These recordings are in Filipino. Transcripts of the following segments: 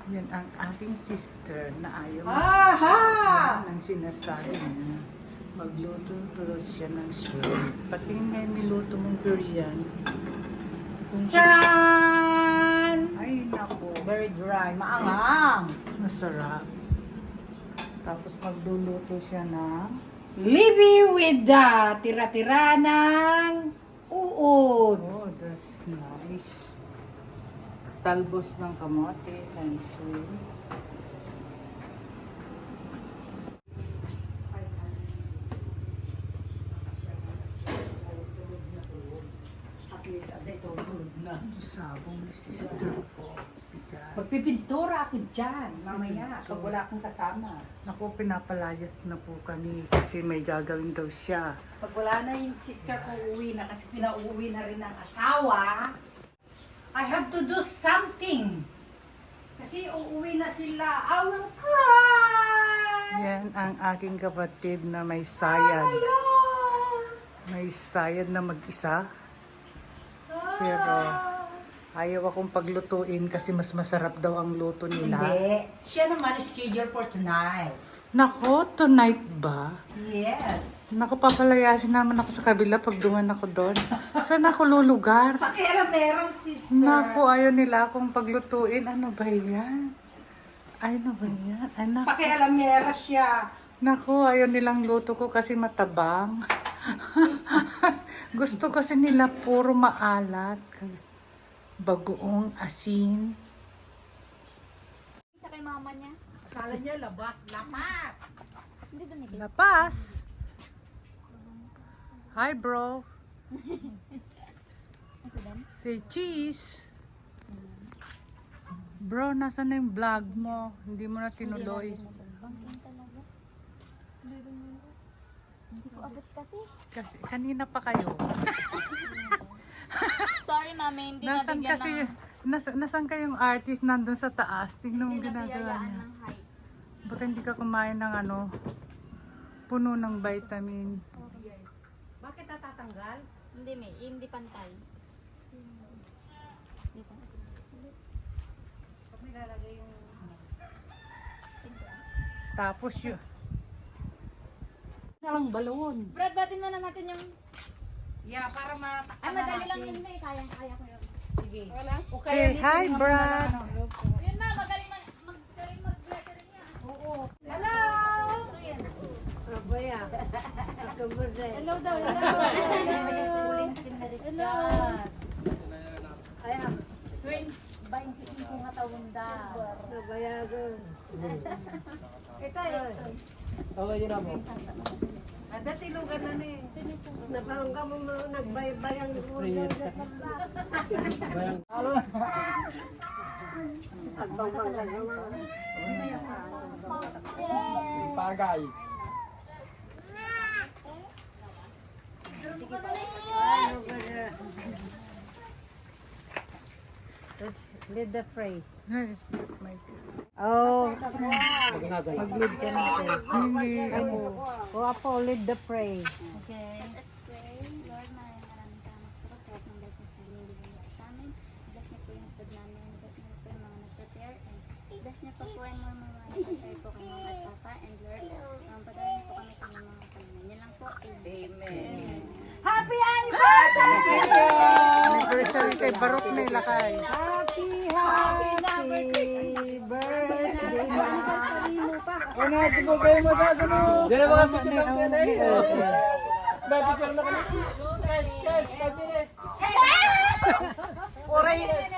Yan ang ating sister na ayaw Aha! ng sinasabi niya. Magluto siya ng shrimp. Pati nga yung niluto mong durian. Tcharan! Ay, naku. Very dry. Maanghang. Masarap. Tapos magluluto siya ng Libby with the tira-tira ng uod. oh, that's nice. Talbos ng kamote and shrimp. At least, ito, tulog na. Sabong ni sister ko. Bigat. Magpipintura ako dyan, mamaya, pag wala akong kasama. Naku, pinapalayas na po kami kasi may gagawin daw siya. Pag wala na yung sister ko uuwi na, kasi pinauuwi na rin ng asawa, I have to do something. Kasi uuwi na sila. I will cry! Yan ang aking kapatid na may sayad. Hello! May sayad na mag-isa. Pero ayaw akong paglutuin kasi mas masarap daw ang luto nila. Hindi. Siya naman is scheduled for tonight. Nako, tonight ba? Yes. Naku, papalayasin naman ako sa kabila pag duman ako doon. Saan ako lulugar? Pakialam meron, sister. Naku, ayaw nila akong paglutuin. Ano ba yan? Ano ba yan? Anak. Pakialam meron siya. Naku, ayaw nilang luto ko kasi matabang. Gusto kasi nila puro maalat. Bagoong asin. Siya kay mama niya. Akala niya labas. Lapas! Hindi dumikit. Lapas! Hi, bro. Ito din. Say cheese. Bro, nasan na yung vlog mo? Hindi mo na tinuloy. Bangking talaga. Hindi ko abot kasi. Kasi kanina pa kayo. Sorry mami, hindi Nasaan nabigyan kasi, ng... nasan kayong artist nandun sa taas? Tingnan mo Hindi ginagawa nabiyayaan niya. ng height. Baka hindi ka kumain ng ano, puno ng vitamin. Bakit natatanggal? Hindi may, hindi pantay. Dito. Pag may lalagay yung... Tapos yun. Nalang balon. Brad, batin na natin yung... Yeah, para matakpan Ay, madali lang yun na eh. Kaya ko yun. Sige. Say hi, Brad. Yun na, magaling mag-lettering niya. Oo. Hello! Ito yan. Hello daw. Hello. Ayan. 25 nga taon da. Nabayagan. Ito eh. Okay, yun ako. Ada tilugan na ni. Naparangga mo nagbaybayang Priit. Bayang. Sagbang pangalawa. Pagay. Lead the fray. Yes, my Oh, Magnagay. mag-lead ka natin. Hindi ako. O apo, lead the fray. Okay. Let us pray. Lord, maraming salamat po sa lahat ng blessings na binibigay niyo sa amin. Bless niyo po yung food namin. Bless niyo po yung mga nag-prepare. And bless niyo po and more nag-prepare po kay mga at papa. And Lord, patayin po kami sa mga kasalanan. Yan lang po. Amen. Happy anniversary! Anniversary kay Barok na ilakay. Happy birthday, ma! Una, tibo kayo mo sa ano? Diyan na mga picture lang yan eh. Dati ka na kami. Cheers, 5 minutes.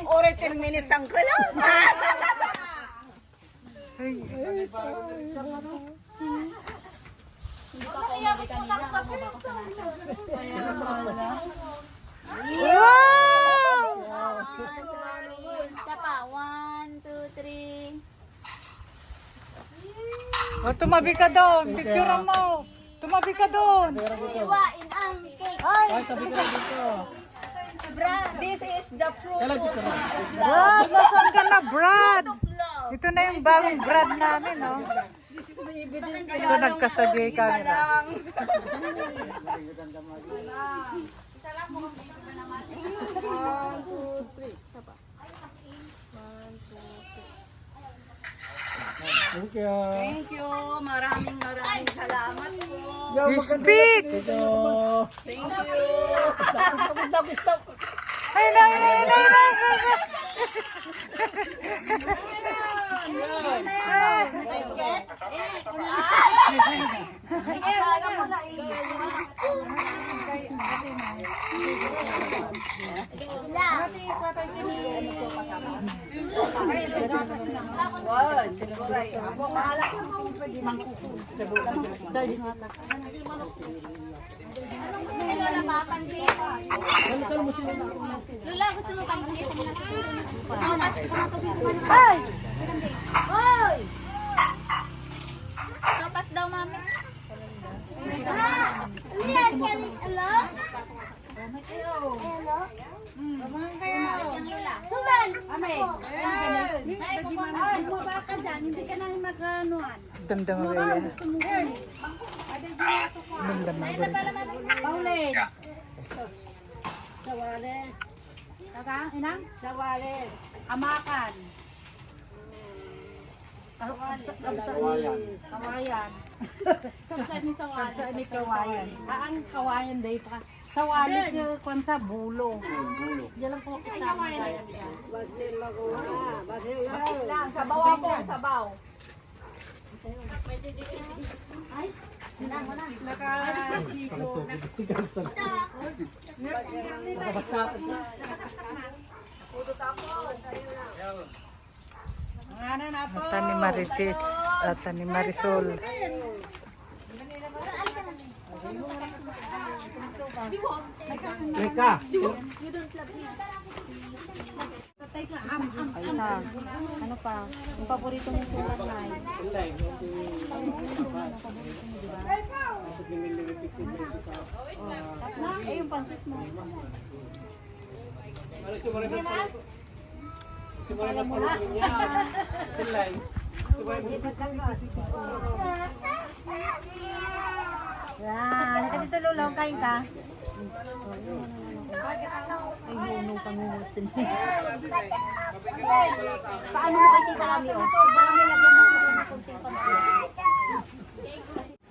Oray 10 minutes ang kulang. Ay, wow! Isa pa. 1, 2, 3. O, tumabi ka doon. Picture mo. Tumabi ka doon. Iwain ang cake. Ay, tabi ka lang dito. This is the fruit Kailan picture mo? Brad, nasaan ka na, Brad? Ito na yung bagong Brad namin, no? So, nagka-study camera. Thank you. Thank you. Maraming salamat po. Speak! Thank you. Stop. Ay, Akala mo na Lola ba? Pansit? Lola, gusto mo pansit? Ay! Hoy! Sopas daw, mami. Yan, galing. Hello? Hello? Suman! Ame! Ay, bumaba ka dyan, hindi ka nang mag-anuan. Damdam mo yan. Damdam mo yan. Paulit. Sawale. Kaka, inang? Sawale. Amakan. Kawayan. Kamsa ni Sawayan. Kamsa ni Kawayan. Ang Kawayan day pa. Sawali ko kung sa bulo. Yan lang po sa Kawayan. Basil lang. Sabaw ako, sabaw. Ay, naka-dito. Ata ni Marites at ni Marisol. Rika. Ano pa? Yung paborito mong sulat na yung pansit mo. Yan, naka dito Lolo, kain ka. Ay, nuno pangungutin. Paano mo kayo kita kami o? Iba kami lagyan mo ng kunting pansit.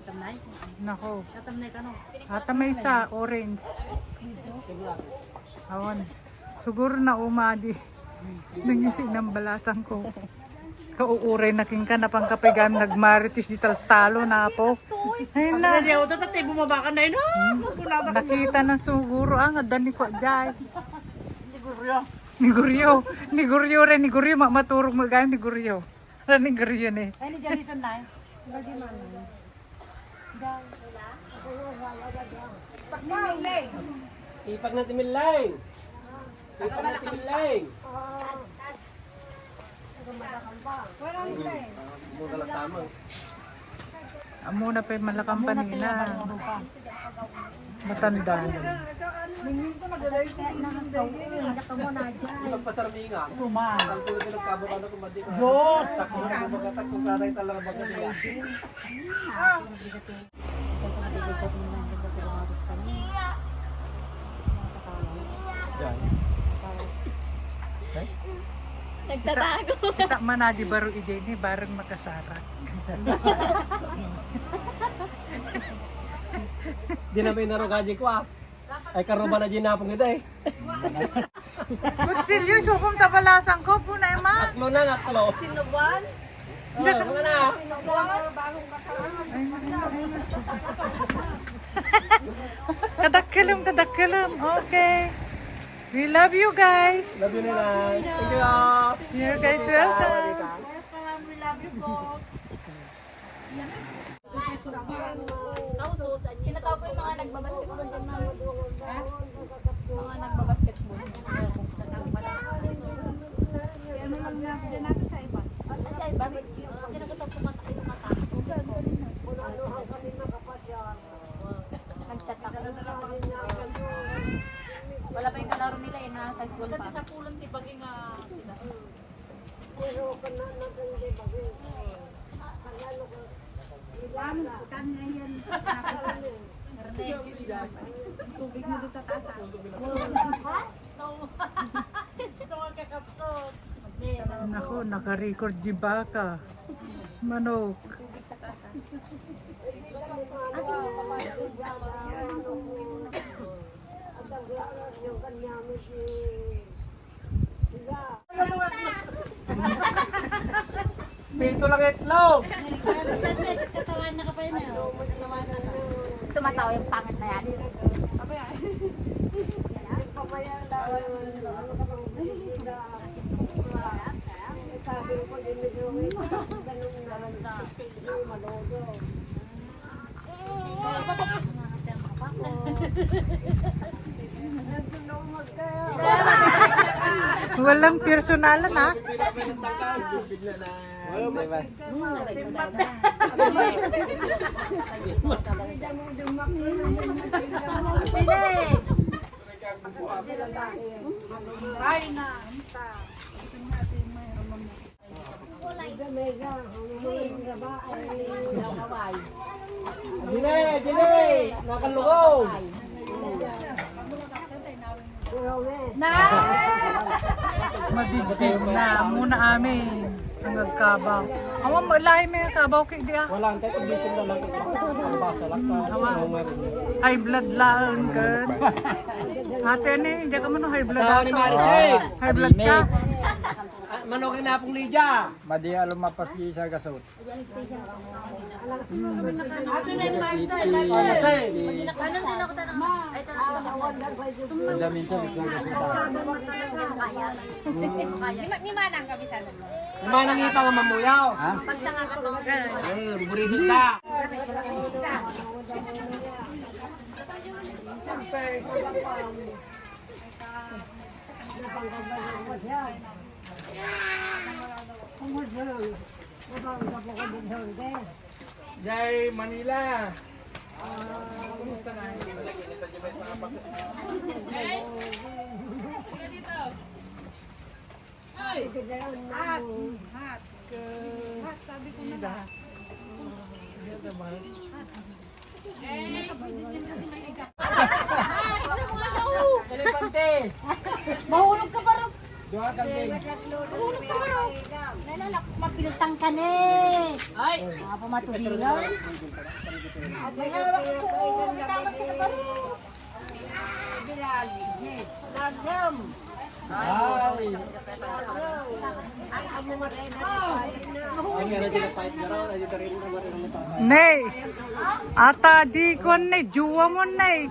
Tamnay? Nako. Tatamnay ka no? Ata may isa, orange. Awan. Siguro na umadi. Nangisin ng balatan ko. Kauuray na king ka na pangkapigam nagmaritis di talo na po. Ay na. Hindi ako tatay, bumaba ka na yun. Nakita ng siguro ang adan ni Kwajay. Ni Guryo. Ni Guryo rin. Ni Guryo. Maturog magayang ni Guryo. Ni Guryo ni. Ay, ni Jarison na Ipag na timilaing. Ipag na timilaing. Mura lang tama. Amo na pa yung malakang panina. Matanda na. Pagpasarminga. Tuman. Ang tulad ng nagkabukano kung madi ko. Diyos! Takbo na kumagatak kung karay talaga baga nila. Nagtatago. Kita manadi baro ijay ni bareng makasarak. Di na may narogaji ko ah. Ay karuba na ginapong ito eh. Kutsilyo, sukom tabalasang ko po na ema. Atlo na, atlo. Sinubuan? Oh, mga na. Kadakkalam. Okay. We love you guys. Love you nila. Thank you ah. You're guys welcome. We love you po. Naususan. Kinataw ko yung mga nagbabasketball dyan na. Mga nagbabasketball. Ano lang natin natin sa iba? Ay, bakit? Kinagutang kumatay ng mata. Nag-chat ako. Wala pa yung kalaro nila eh, na size 1 pa. Sa pulong tibagi nga sila. Kan ngayon. Tubig mo doon sa taas. Nako, naka-record di baka. Manok. Pito lang itlog. Tumatawa yung pangit na yan. Walang personalan ha. Jine! Nakalugog! Mabigbig na muna amin. Ang nagkabaw. Awan mo, lahi may kabaw kay di ah. Wala ang tayo, bitin na lang. Basa lang ka. High blood lang good. Ate ani, hindi ka man high blood Tao ni ato. Maricel. High blood ka. Manokin na pong Lydia. Madi lumapas di sa gasot. Anong din ako tanong? Ay, tanong ako. Kada minsan di sa gasot. Kaya. Hindi mo kaya. Ni Manang kami sana. Naman ang ipang ang mamuyaw. Pag sa nga kasong Burito na. Jai Manila. Mahulog ka ba rin? Doa kambing. Mahulog ka ba rin? Nalalak, mapiltang ka na eh. Ay! Mga pamatubigan. Ay. Nay. Ata di ko nay, juwa mo nay.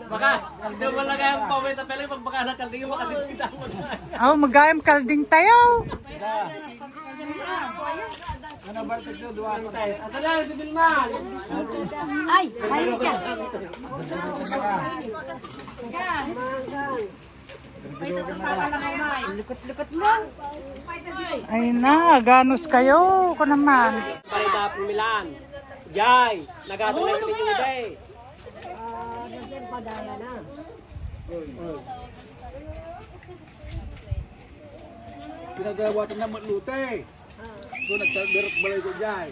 Baka, di mo lagay ang comment na pala pag baka nakalding mo kasi kita mo. Aw, magayam kalding tayo. Ano ba ito doa? Ito na, si Bilman. Ay! Ayun ka! Lukot-lukot mo! Ay na, ganos kayo ko naman. Parida po Milan. Jai, nagatong na yung iba eh. Pinagawa ito na matlute. So nagtadirot balay ko dyan.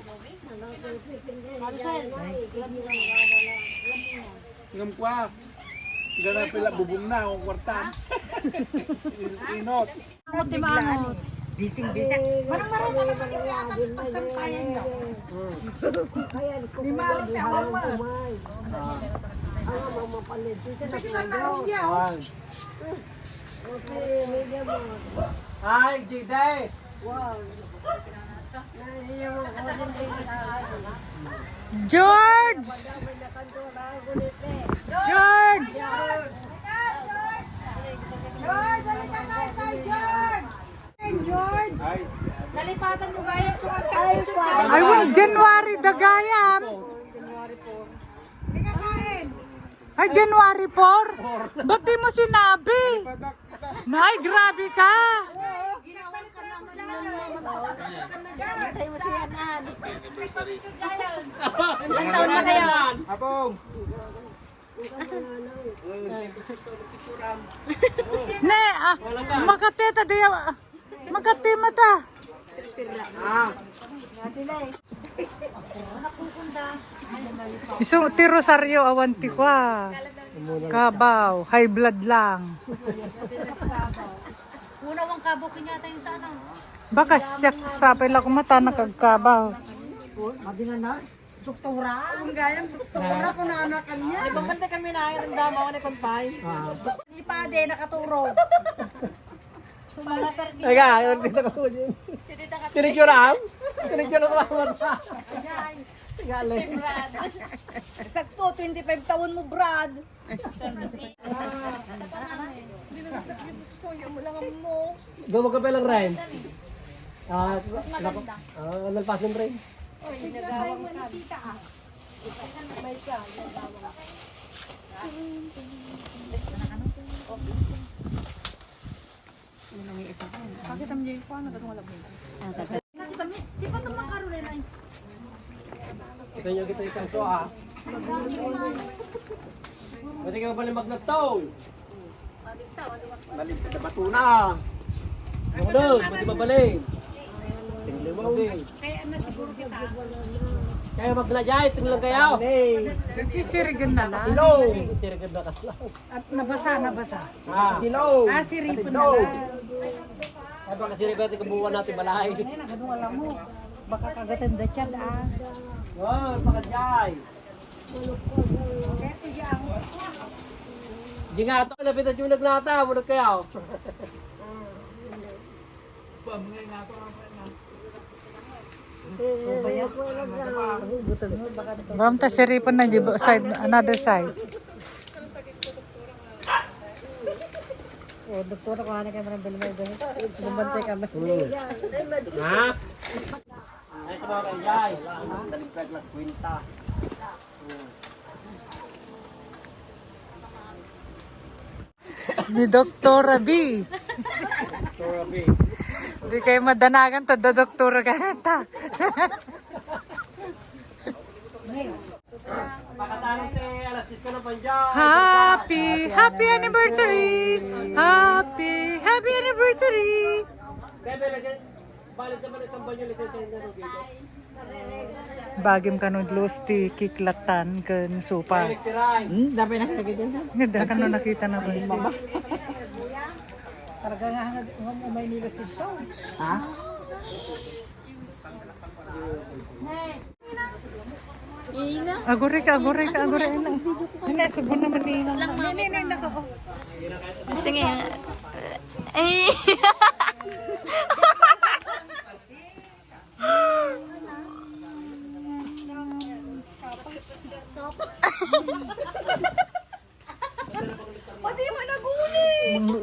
Ngam kwa. Gana pila bubong na akong kwartan. Inot. Ultimano. Bising-bising. Marang-marang ka naman yung pagsampayan niyo. Lima rin siya, mama. Ay, Jiday. George! George! George! Nalipatan mo gayam sukat ka. Ay, January dagayam. Ay, January 4? Ba't di mo sinabi? Nay, grabe ka. Apong. Ne, makateta di makati mata. Isang ti Rosario awanti ko ah. Kabaw, high blood lang. Una wang kabukin yata yung sa ano. Baka siya sapay lang kumata nakagkabaw. Doktora. Kung gayang doktora ko na anakan niya. Di ba banda kami na ang damaw ni Pampay? Di pa de nakaturo. Sumala sardina. Ay, yun dito ko yun. Tinicturam? Tinicturam ko mata. Galing. Sakto, 25 taon mo, Brad. Gawa ka pa lang rin. Nalpasan rin. Sa inyo kita ikan to ah. Pwede ka malimag na to. Malimit na bato na. Mulog, pwede mabalik. Tinglimaw din. Kaya maglajay, tinglang kayo. Sirigan na lang. Hello. Sirigad na kasla. At nabasa. Hello. Siripon na lang. Ay baka sirigad kabuuan natin balay. Ay, nakadwala mo. Baka kagatan da chad, ah. Oh, pakajay. Kaya siya ang... Di nga ito, napitan yung naglata, mulog kayo. Bam ta siripan na di ba side another side. Oh, doktora ko na kayo marang bilmay doon. Bumantay kami. Ha? Ay, sa mga kajay. Daligpag lang kwinta. Ni Doktora B. Sorry. Di kayo madanagan to da Doktora ka ta. Pakatanong si alas 6 ka na panjay. Happy anniversary. Happy anniversary. Bebe, lagyan. Balit naman isang banyo, lagyan tayo na dito. Bagim kanod lusti kiklatan ken supas. Tiray. Dapat nakakita siya. Ngada kanu nakita na ba siya? Karga nga may nilas ito. Agore ka na. Hindi subo naman ni. Hindi nako. Sige. Ay!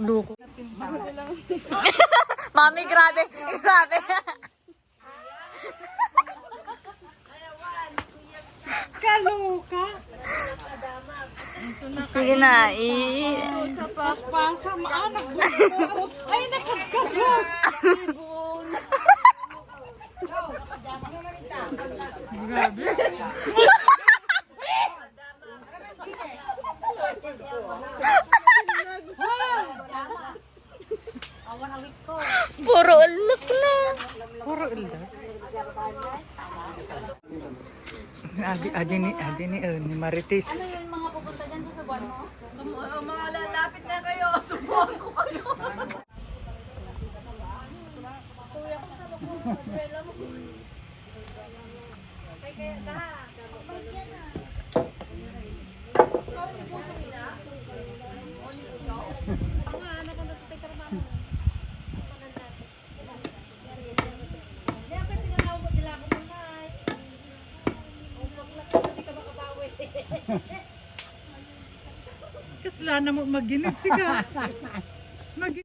Luko. Mami, grabe. Grabe. Kaluka. Sige na. Sa paspasa, maanak mo. Ay, nakagkago. Puro ulok na. Puro ilda. Adi ni Marites. Yung mga pupunta dyan sa subuan mo? Mga lalapit na kayo. Subuhan ko kayo. Kasla na mo maginit siga.